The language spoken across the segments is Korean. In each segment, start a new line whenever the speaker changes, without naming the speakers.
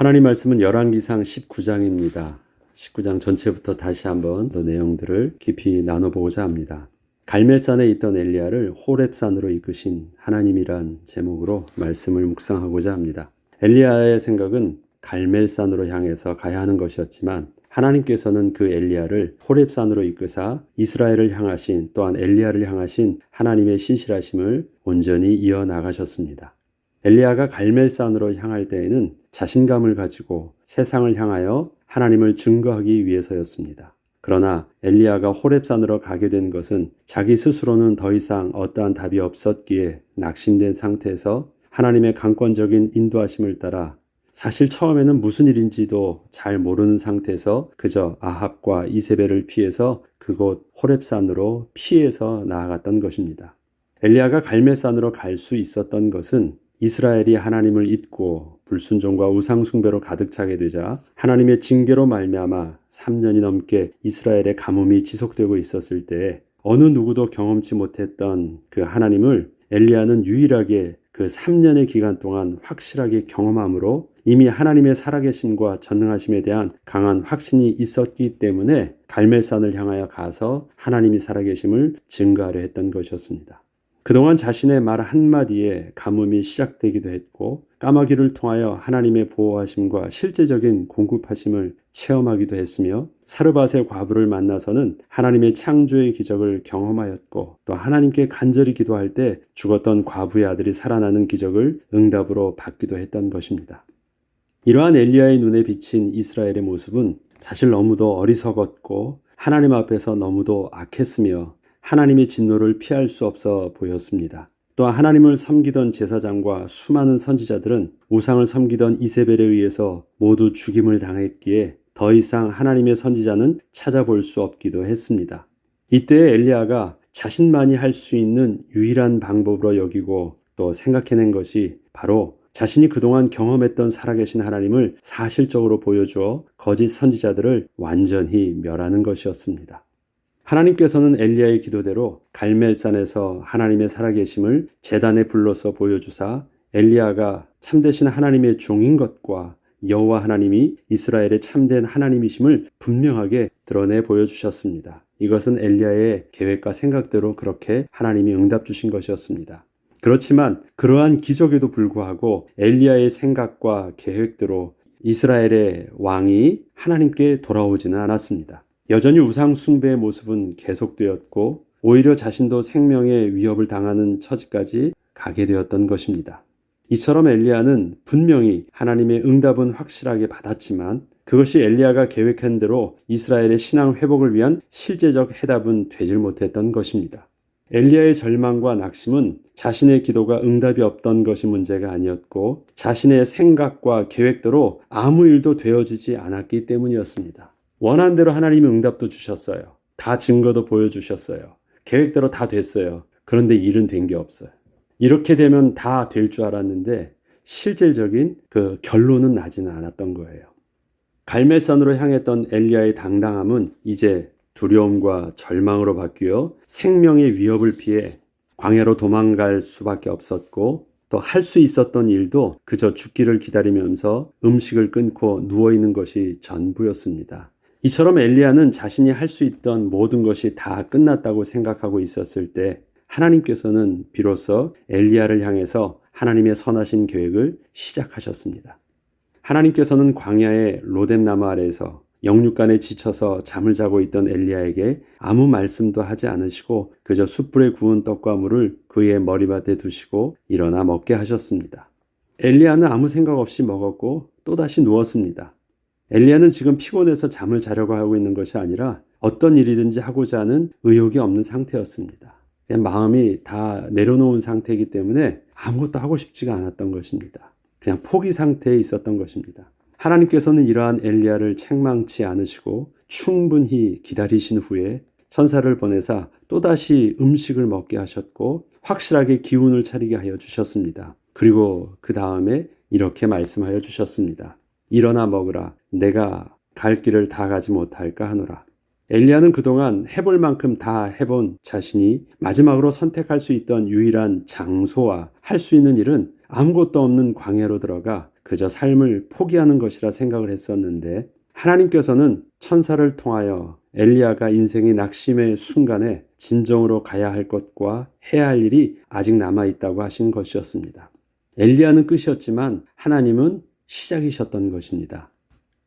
하나님 말씀은 열왕기상 19장입니다. 19장 전체부터 다시 한번 그 내용들을 깊이 나눠보고자 합니다. 갈멜산에 있던 엘리야를 호렙산으로 이끄신 하나님이란 제목으로 말씀을 묵상하고자 합니다. 엘리야의 생각은 갈멜산으로 향해서 가야 하는 것이었지만 하나님께서는 그 엘리야를 호렙산으로 이끄사 이스라엘을 향하신, 또한 엘리야를 향하신 하나님의 신실하심을 온전히 이어나가셨습니다. 엘리야가 갈멜산으로 향할 때에는 자신감을 가지고 세상을 향하여 하나님을 증거하기 위해서였습니다. 그러나 엘리야가 호렙산으로 가게 된 것은 자기 스스로는 더 이상 어떠한 답이 없었기에 낙심된 상태에서 하나님의 강권적인 인도하심을 따라 사실 처음에는 무슨 일인지도 잘 모르는 상태에서 그저 아합과 이세벨을 피해서 그곳 호렙산으로 피해서 나아갔던 것입니다. 엘리야가 갈멜산으로 갈 수 있었던 것은 이스라엘이 하나님을 잊고 불순종과 우상숭배로 가득 차게 되자 하나님의 징계로 말미암아 3년이 넘게 이스라엘의 가뭄이 지속되고 있었을 때에 어느 누구도 경험치 못했던 그 하나님을 엘리야는 유일하게 그 3년의 기간 동안 확실하게 경험함으로 이미 하나님의 살아계심과 전능하심에 대한 강한 확신이 있었기 때문에 갈멜산을 향하여 가서 하나님이 살아계심을 증거하려 했던 것이었습니다. 그동안 자신의 말 한마디에 가뭄이 시작되기도 했고 까마귀를 통하여 하나님의 보호하심과 실제적인 공급하심을 체험하기도 했으며 사르밧의 과부를 만나서는 하나님의 창조의 기적을 경험하였고 또 하나님께 간절히 기도할 때 죽었던 과부의 아들이 살아나는 기적을 응답으로 받기도 했던 것입니다. 이러한 엘리야의 눈에 비친 이스라엘의 모습은 사실 너무도 어리석었고 하나님 앞에서 너무도 악했으며 하나님의 진노를 피할 수 없어 보였습니다. 또한 하나님을 섬기던 제사장과 수많은 선지자들은 우상을 섬기던 이세벨에 의해서 모두 죽임을 당했기에 더 이상 하나님의 선지자는 찾아볼 수 없기도 했습니다. 이때 엘리야가 자신만이 할 수 있는 유일한 방법으로 여기고 또 생각해낸 것이 바로 자신이 그동안 경험했던 살아계신 하나님을 사실적으로 보여주어 거짓 선지자들을 완전히 멸하는 것이었습니다. 하나님께서는 엘리야의 기도대로 갈멜산에서 하나님의 살아계심을 제단에 불러서 보여주사 엘리야가 참되신 하나님의 종인 것과 여호와 하나님이 이스라엘의 참된 하나님이심을 분명하게 드러내 보여주셨습니다. 이것은 엘리야의 계획과 생각대로 그렇게 하나님이 응답 주신 것이었습니다. 그렇지만 그러한 기적에도 불구하고 엘리야의 생각과 계획대로 이스라엘의 왕이 하나님께 돌아오지는 않았습니다. 여전히 우상 숭배의 모습은 계속되었고 오히려 자신도 생명의 위협을 당하는 처지까지 가게 되었던 것입니다. 이처럼 엘리야는 분명히 하나님의 응답은 확실하게 받았지만 그것이 엘리야가 계획한 대로 이스라엘의 신앙 회복을 위한 실제적 해답은 되질 못했던 것입니다. 엘리야의 절망과 낙심은 자신의 기도가 응답이 없던 것이 문제가 아니었고 자신의 생각과 계획대로 아무 일도 되어지지 않았기 때문이었습니다. 원한 대로 하나님이 응답도 주셨어요. 다 증거도 보여주셨어요. 계획대로 다 됐어요. 그런데 일은 된 게 없어요. 이렇게 되면 다 될 줄 알았는데 실질적인 그 결론은 나지는 않았던 거예요. 갈멜산으로 향했던 엘리야의 당당함은 이제 두려움과 절망으로 바뀌어 생명의 위협을 피해 광야로 도망갈 수밖에 없었고 또 할 수 있었던 일도 그저 죽기를 기다리면서 음식을 끊고 누워있는 것이 전부였습니다. 이처럼 엘리야는 자신이 할 수 있던 모든 것이 다 끝났다고 생각하고 있었을 때 하나님께서는 비로소 엘리야를 향해서 하나님의 선하신 계획을 시작하셨습니다. 하나님께서는 광야의 로뎀나무 아래에서 영육간에 지쳐서 잠을 자고 있던 엘리야에게 아무 말씀도 하지 않으시고 그저 숯불에 구운 떡과 물을 그의 머리맡에 두시고 일어나 먹게 하셨습니다. 엘리야는 아무 생각 없이 먹었고 또다시 누웠습니다. 엘리야는 지금 피곤해서 잠을 자려고 하고 있는 것이 아니라 어떤 일이든지 하고자 하는 의욕이 없는 상태였습니다. 그냥 마음이 다 내려놓은 상태이기 때문에 아무것도 하고 싶지가 않았던 것입니다. 그냥 포기 상태에 있었던 것입니다. 하나님께서는 이러한 엘리야를 책망치 않으시고 충분히 기다리신 후에 천사를 보내사 또다시 음식을 먹게 하셨고 확실하게 기운을 차리게 하여 주셨습니다. 그리고 그 다음에 이렇게 말씀하여 주셨습니다. 일어나 먹으라. 내가 갈 길을 다 가지 못할까 하노라. 엘리야는 그동안 해볼 만큼 다 해본 자신이 마지막으로 선택할 수 있던 유일한 장소와 할 수 있는 일은 아무것도 없는 광야로 들어가 그저 삶을 포기하는 것이라 생각을 했었는데 하나님께서는 천사를 통하여 엘리야가 인생의 낙심의 순간에 진정으로 가야 할 것과 해야 할 일이 아직 남아있다고 하신 것이었습니다. 엘리야는 끝이었지만 하나님은 시작이셨던 것입니다.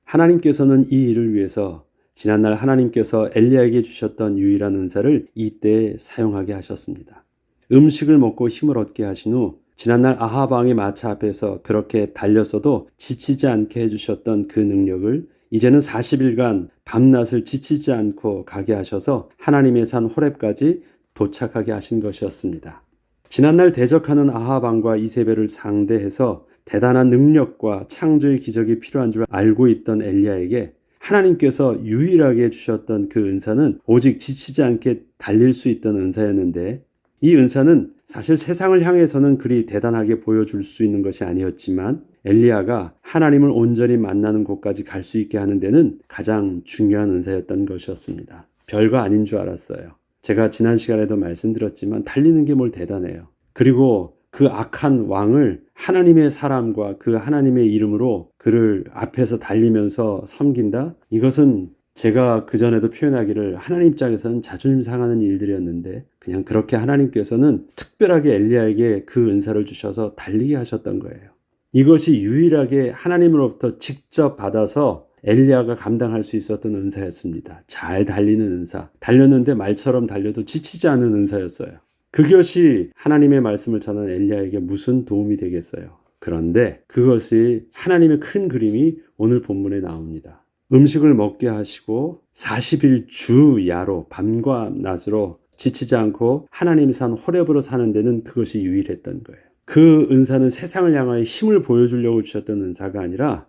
하나님께서는 이 일을 위해서 지난날 하나님께서 엘리야에게 주셨던 유일한 은사를 이때에 사용하게 하셨습니다. 음식을 먹고 힘을 얻게 하신 후 지난날 아합 왕의 마차 앞에서 그렇게 달렸어도 지치지 않게 해주셨던 그 능력을 이제는 40일간 밤낮을 지치지 않고 가게 하셔서 하나님의 산 호렙까지 도착하게 하신 것이었습니다. 지난날 대적하는 아합 왕과 이세벨을 상대해서 대단한 능력과 창조의 기적이 필요한 줄 알고 있던 엘리야에게 하나님께서 유일하게 주셨던 그 은사는 오직 지치지 않게 달릴 수 있던 은사였는데 이 은사는 사실 세상을 향해서는 그리 대단하게 보여줄 수 있는 것이 아니었지만 엘리야가 하나님을 온전히 만나는 곳까지 갈 수 있게 하는 데는 가장 중요한 은사였던 것이었습니다. 별거 아닌 줄 알았어요. 제가 지난 시간에도 말씀드렸지만 달리는 게 뭘 대단해요. 그리고 그 악한 왕을 하나님의 사람과 그 하나님의 이름으로 그를 앞에서 달리면서 섬긴다? 이것은 제가 그전에도 표현하기를 하나님 입장에서는 자존심 상하는 일들이었는데 그냥 그렇게 하나님께서는 특별하게 엘리야에게 그 은사를 주셔서 달리게 하셨던 거예요. 이것이 유일하게 하나님으로부터 직접 받아서 엘리야가 감당할 수 있었던 은사였습니다. 잘 달리는 은사. 달렸는데 말처럼 달려도 지치지 않는 은사였어요. 그것이 하나님의 말씀을 전한 엘리야에게 무슨 도움이 되겠어요. 그런데 그것이 하나님의 큰 그림이 오늘 본문에 나옵니다. 음식을 먹게 하시고 40일 주야로 밤과 낮으로 지치지 않고 하나님이 산 호렙으로 사는 데는 그것이 유일했던 거예요. 그 은사는 세상을 향하여 힘을 보여주려고 주셨던 은사가 아니라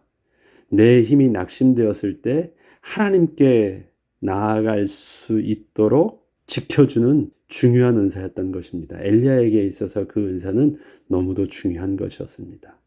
내 힘이 낙심되었을 때 하나님께 나아갈 수 있도록 지켜주는 중요한 은사였던 것입니다. 엘리야에게 있어서 그 은사는 너무도 중요한 것이었습니다.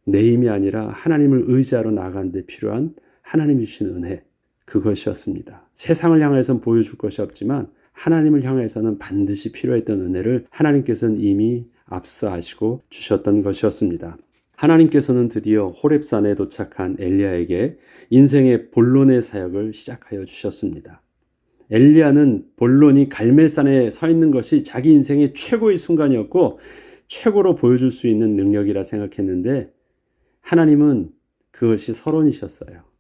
내 힘이 아니라 하나님을 의지하러 나아가는 데 필요한 하나님이 주신 은혜, 그것이었습니다. 세상을 향해서는 보여줄 것이 없지만 하나님을 향해서는 반드시 필요했던 은혜를 하나님께서는 이미 앞서 하시고 주셨던 것이었습니다. 하나님께서는 드디어 호렙산에 도착한 엘리야에게 인생의 본론의 사역을 시작하여 주셨습니다. 엘리야는 본론이 갈멜산에 서 있는 것이 자기 인생의 최고의 순간이었고 최고로 보여줄 수 있는 능력이라 생각했는데 하나님은 그것이 서론이셨어요.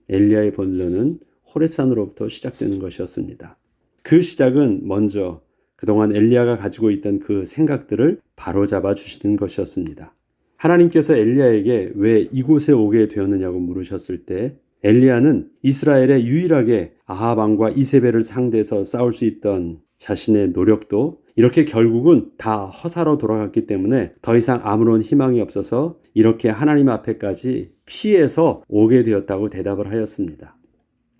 엘리야의 본론은 호렙산으로부터 시작되는 것이었습니다. 그 시작은 먼저 그동안 엘리야가 가지고 있던 그 생각들을 바로잡아 주시는 것이었습니다. 하나님께서 엘리야에게 왜 이곳에 오게 되었느냐고 물으셨을 때 엘리야는 이스라엘에 유일하게 아합 왕과 이세벨을 상대해서 싸울 수 있던 자신의 노력도 이렇게 결국은 다 허사로 돌아갔기 때문에 더 이상 아무런 희망이 없어서 이렇게 하나님 앞에까지 피해서 오게 되었다고 대답을 하였습니다.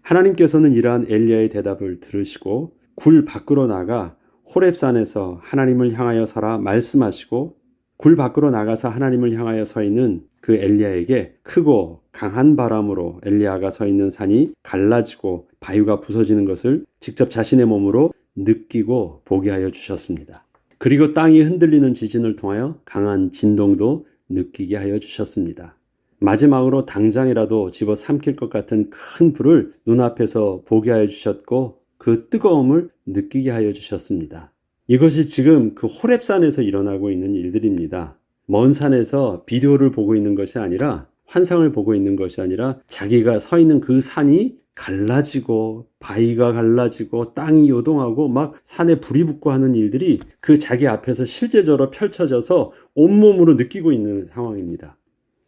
하나님께서는 이러한 엘리야의 대답을 들으시고 굴 밖으로 나가 호렙산에서 하나님을 향하여 서라 말씀하시고 굴 밖으로 나가서 하나님을 향하여 서 있는 그 엘리야에게 크고 강한 바람으로 엘리야가 서 있는 산이 갈라지고 바위가 부서지는 것을 직접 자신의 몸으로 느끼고 보게 하여 주셨습니다. 그리고 땅이 흔들리는 지진을 통하여 강한 진동도 느끼게 하여 주셨습니다. 마지막으로 당장이라도 집어삼킬 것 같은 큰 불을 눈앞에서 보게 하여 주셨고 그 뜨거움을 느끼게 하여 주셨습니다. 이것이 지금 그 호렙산에서 일어나고 있는 일들입니다. 먼 산에서 비디오를 보고 있는 것이 아니라 환상을 보고 있는 것이 아니라 자기가 서 있는 그 산이 갈라지고 바위가 갈라지고 땅이 요동하고 막 산에 불이 붙고 하는 일들이 그 자기 앞에서 실제적으로 펼쳐져서 온몸으로 느끼고 있는 상황입니다.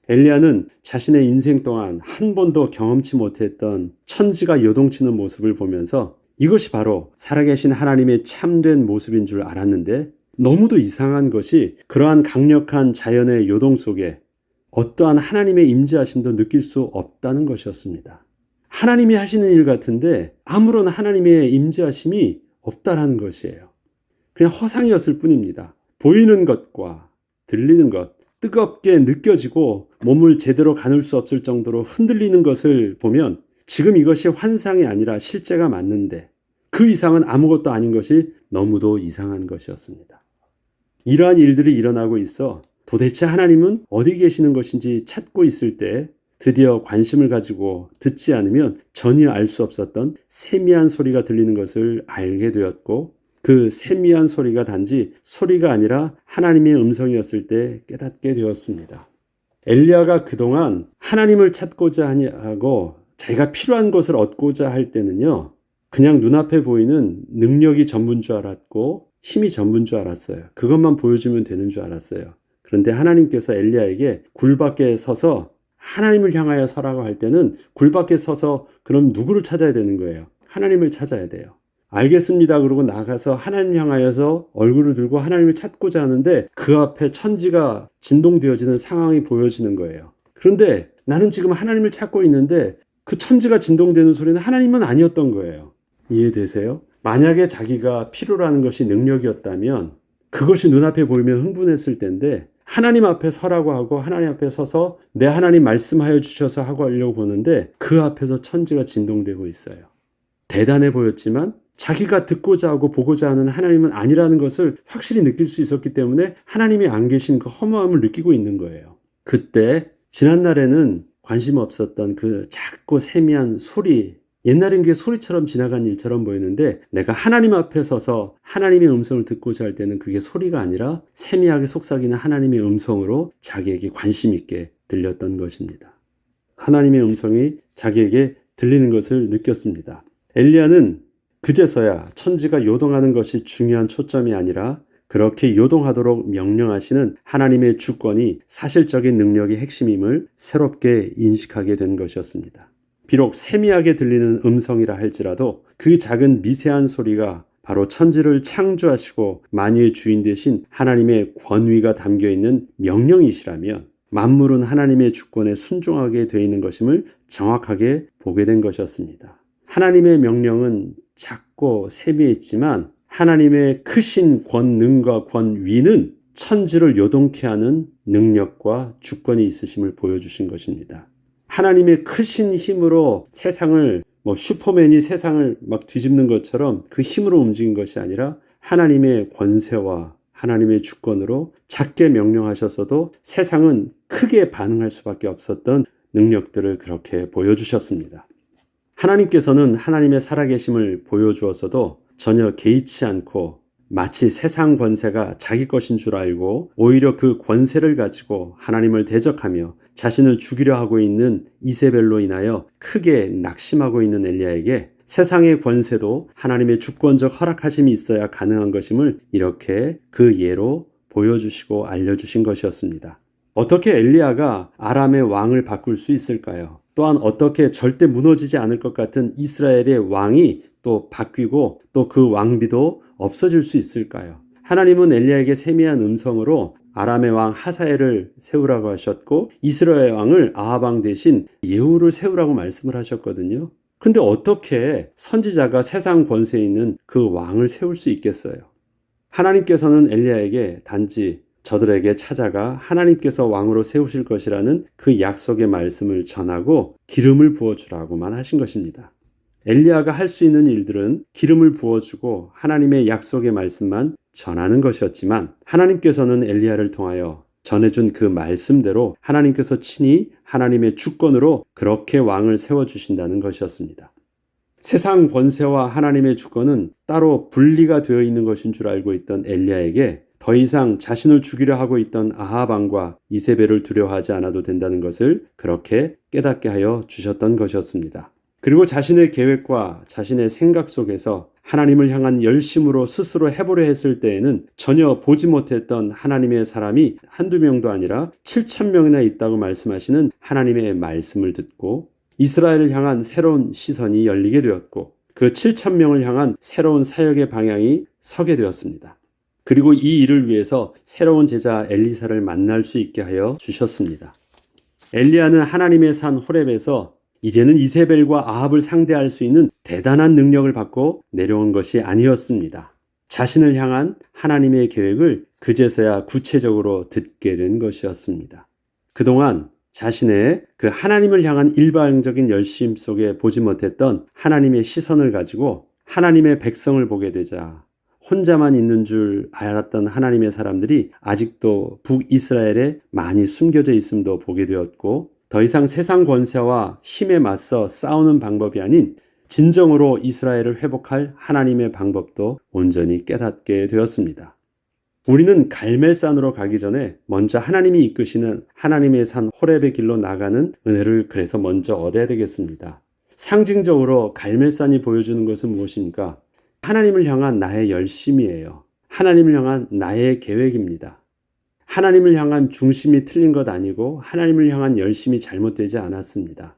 엘리야는 자신의 인생 동안 한 번도 경험치 못했던 천지가 요동치는 모습을 보면서 이것이 바로 살아계신 하나님의 참된 모습인 줄 알았는데 너무도 이상한 것이 그러한 강력한 자연의 요동 속에 어떠한 하나님의 임재하심도 느낄 수 없다는 것이었습니다. 하나님이 하시는 일 같은데 아무런 하나님의 임재하심이 없다라는 것이에요. 그냥 허상이었을 뿐입니다. 보이는 것과 들리는 것, 뜨겁게 느껴지고 몸을 제대로 가눌 수 없을 정도로 흔들리는 것을 보면 지금 이것이 환상이 아니라 실제가 맞는데 그 이상은 아무것도 아닌 것이 너무도 이상한 것이었습니다. 이러한 일들이 일어나고 있어 도대체 하나님은 어디 계시는 것인지 찾고 있을 때 드디어 관심을 가지고 듣지 않으면 전혀 알 수 없었던 세미한 소리가 들리는 것을 알게 되었고, 그 세미한 소리가 단지 소리가 아니라 하나님의 음성이었을 때 깨닫게 되었습니다. 엘리야가 그동안 하나님을 찾고자 하고 자기가 필요한 것을 얻고자 할 때는요, 그냥 눈앞에 보이는 능력이 전부인 줄 알았고 힘이 전부인 줄 알았어요. 그것만 보여주면 되는 줄 알았어요. 그런데 하나님께서 엘리야에게 굴 밖에 서서 하나님을 향하여 서라고 할 때는 굴 밖에 서서 그럼 누구를 찾아야 되는 거예요? 하나님을 찾아야 돼요. 알겠습니다. 그러고 나가서 하나님 향하여서 얼굴을 들고 하나님을 찾고자 하는데 그 앞에 천지가 진동되어지는 상황이 보여지는 거예요. 그런데 나는 지금 하나님을 찾고 있는데 그 천지가 진동되는 소리는 하나님은 아니었던 거예요. 이해되세요? 만약에 자기가 필요로 하는 것이 능력이었다면 그것이 눈앞에 보이면 흥분했을 텐데, 하나님 앞에 서라고 하고 하나님 앞에 서서 내 하나님 말씀하여 주셔서 하고 하려고 보는데 그 앞에서 천지가 진동되고 있어요. 대단해 보였지만 자기가 듣고자 하고 보고자 하는 하나님은 아니라는 것을 확실히 느낄 수 있었기 때문에 하나님이 안 계신 그 허무함을 느끼고 있는 거예요. 그때 지난날에는 관심 없었던 그 작고 세미한 소리, 옛날엔 그게 소리처럼 지나간 일처럼 보이는데 내가 하나님 앞에 서서 하나님의 음성을 듣고자 할 때는 그게 소리가 아니라 세미하게 속삭이는 하나님의 음성으로 자기에게 관심 있게 들렸던 것입니다. 하나님의 음성이 자기에게 들리는 것을 느꼈습니다. 엘리야는 그제서야 천지가 요동하는 것이 중요한 초점이 아니라 그렇게 요동하도록 명령하시는 하나님의 주권이 사실적인 능력의 핵심임을 새롭게 인식하게 된 것이었습니다. 비록 세미하게 들리는 음성이라 할지라도 그 작은 미세한 소리가 바로 천지를 창조하시고 만유의 주인 되신 하나님의 권위가 담겨있는 명령이시라면 만물은 하나님의 주권에 순종하게 되어 있는 것임을 정확하게 보게 된 것이었습니다. 하나님의 명령은 작고 세미했지만 하나님의 크신 권능과 권위는 천지를 요동케 하는 능력과 주권이 있으심을 보여주신 것입니다. 하나님의 크신 힘으로 세상을 슈퍼맨이 세상을 막 뒤집는 것처럼 그 힘으로 움직인 것이 아니라 하나님의 권세와 하나님의 주권으로 작게 명령하셨어도 세상은 크게 반응할 수밖에 없었던 능력들을 그렇게 보여주셨습니다. 하나님께서는 하나님의 살아계심을 보여주었어도 전혀 개의치 않고 마치 세상 권세가 자기 것인 줄 알고 오히려 그 권세를 가지고 하나님을 대적하며 자신을 죽이려 하고 있는 이세벨로 인하여 크게 낙심하고 있는 엘리야에게 세상의 권세도 하나님의 주권적 허락하심이 있어야 가능한 것임을 이렇게 그 예로 보여주시고 알려주신 것이었습니다. 어떻게 엘리야가 아람의 왕을 바꿀 수 있을까요? 또한 어떻게 절대 무너지지 않을 것 같은 이스라엘의 왕이 또 바뀌고 또 그 왕비도 없어질 수 있을까요? 하나님은 엘리야에게 세미한 음성으로 아람의 왕 하사엘을 세우라고 하셨고 이스라엘 왕을 아합 왕 대신 예후를 세우라고 말씀을 하셨거든요. 근데 어떻게 선지자가 세상 권세에 있는 그 왕을 세울 수 있겠어요? 하나님께서는 엘리야에게 단지 저들에게 찾아가 하나님께서 왕으로 세우실 것이라는 그 약속의 말씀을 전하고 기름을 부어주라고만 하신 것입니다. 엘리야가 할 수 있는 일들은 기름을 부어주고 하나님의 약속의 말씀만 전하는 것이었지만 하나님께서는 엘리야를 통하여 전해준 그 말씀대로 하나님께서 친히 하나님의 주권으로 그렇게 왕을 세워주신다는 것이었습니다. 세상 권세와 하나님의 주권은 따로 분리가 되어 있는 것인 줄 알고 있던 엘리야에게 더 이상 자신을 죽이려 하고 있던 아합 왕과 이세벨을 두려워하지 않아도 된다는 것을 그렇게 깨닫게 하여 주셨던 것이었습니다. 그리고 자신의 계획과 자신의 생각 속에서 하나님을 향한 열심으로 스스로 해보려 했을 때에는 전혀 보지 못했던 하나님의 사람이 한두 명도 아니라 7,000명이나 있다고 말씀하시는 하나님의 말씀을 듣고 이스라엘을 향한 새로운 시선이 열리게 되었고 그 7,000명을 향한 새로운 사역의 방향이 서게 되었습니다. 그리고 이 일을 위해서 새로운 제자 엘리사를 만날 수 있게 하여 주셨습니다. 엘리야는 하나님의 산 호렙에서 이제는 이세벨과 아합을 상대할 수 있는 대단한 능력을 받고 내려온 것이 아니었습니다. 자신을 향한 하나님의 계획을 그제서야 구체적으로 듣게 된 것이었습니다. 그동안 자신의 그 하나님을 향한 일방적인 열심 속에 보지 못했던 하나님의 시선을 가지고 하나님의 백성을 보게 되자 혼자만 있는 줄 알았던 하나님의 사람들이 아직도 북이스라엘에 많이 숨겨져 있음도 보게 되었고, 더 이상 세상 권세와 힘에 맞서 싸우는 방법이 아닌 진정으로 이스라엘을 회복할 하나님의 방법도 온전히 깨닫게 되었습니다. 우리는 갈멜산으로 가기 전에 먼저 하나님이 이끄시는 하나님의 산 호렙의 길로 나가는 은혜를 그래서 먼저 얻어야 되겠습니다. 상징적으로 갈멜산이 보여주는 것은 무엇입니까? 하나님을 향한 나의 열심이에요. 하나님을 향한 나의 계획입니다. 하나님을 향한 중심이 틀린 것 아니고 하나님을 향한 열심이 잘못되지 않았습니다.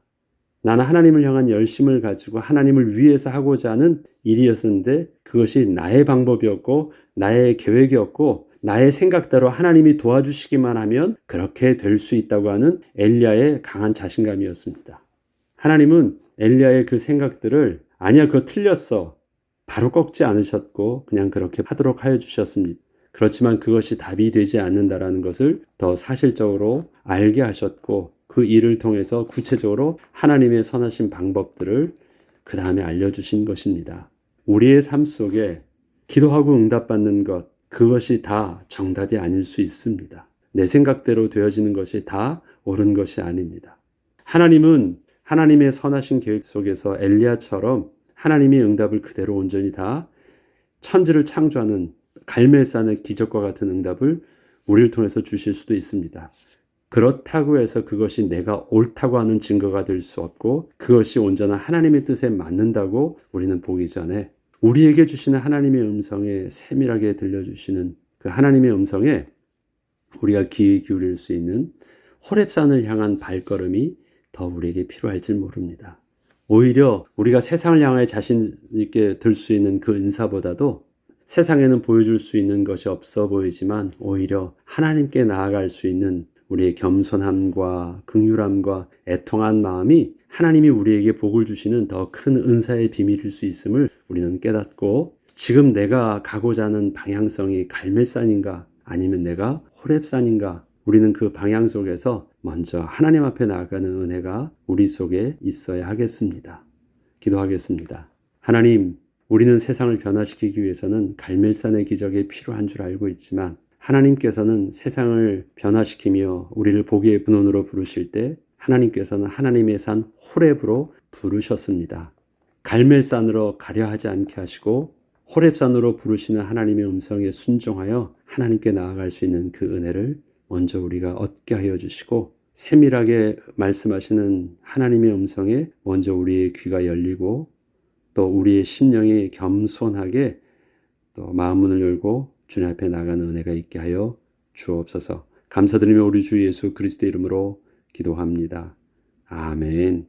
나는 하나님을 향한 열심을 가지고 하나님을 위해서 하고자 하는 일이었는데 그것이 나의 방법이었고 나의 계획이었고 나의 생각대로 하나님이 도와주시기만 하면 그렇게 될 수 있다고 하는 엘리야의 강한 자신감이었습니다. 하나님은 엘리야의 그 생각들을 아니야 그거 틀렸어 바로 꺾지 않으셨고 그냥 그렇게 하도록 하여 주셨습니다. 그렇지만 그것이 답이 되지 않는다라는 것을 더 사실적으로 알게 하셨고 그 일을 통해서 구체적으로 하나님의 선하신 방법들을 그 다음에 알려주신 것입니다. 우리의 삶 속에 기도하고 응답받는 것, 그것이 다 정답이 아닐 수 있습니다. 내 생각대로 되어지는 것이 다 옳은 것이 아닙니다. 하나님은 하나님의 선하신 계획 속에서 엘리야처럼 하나님의 응답을 그대로 온전히 다 천지를 창조하는 갈멜산의 기적과 같은 응답을 우리를 통해서 주실 수도 있습니다. 그렇다고 해서 그것이 내가 옳다고 하는 증거가 될 수 없고 그것이 온전한 하나님의 뜻에 맞는다고 우리는 보기 전에 우리에게 주시는 하나님의 음성에 세밀하게 들려주시는 그 하나님의 음성에 우리가 귀 기울일 수 있는 호렙산을 향한 발걸음이 더 우리에게 필요할지 모릅니다. 오히려 우리가 세상을 향해 자신 있게 들 수 있는 그 은사보다도 세상에는 보여줄 수 있는 것이 없어 보이지만 오히려 하나님께 나아갈 수 있는 우리의 겸손함과 긍휼함과 애통한 마음이 하나님이 우리에게 복을 주시는 더 큰 은사의 비밀일 수 있음을 우리는 깨닫고 지금 내가 가고자 하는 방향성이 갈멜산인가 아니면 내가 호렙산인가 우리는 그 방향 속에서 먼저 하나님 앞에 나아가는 은혜가 우리 속에 있어야 하겠습니다. 기도하겠습니다. 하나님, 우리는 세상을 변화시키기 위해서는 갈멜산의 기적이 필요한 줄 알고 있지만 하나님께서는 세상을 변화시키며 우리를 복의 근원으로 부르실 때 하나님께서는 하나님의 산 호렙으로 부르셨습니다. 갈멜산으로 가려 하지 않게 하시고 호렙산으로 부르시는 하나님의 음성에 순종하여 하나님께 나아갈 수 있는 그 은혜를 먼저 우리가 얻게 하여 주시고 세밀하게 말씀하시는 하나님의 음성에 먼저 우리의 귀가 열리고 또 우리의 심령이 겸손하게 또 마음문을 열고 주님 앞에 나가는 은혜가 있게 하여 주옵소서. 감사드리며 우리 주 예수 그리스도 이름으로 기도합니다. 아멘.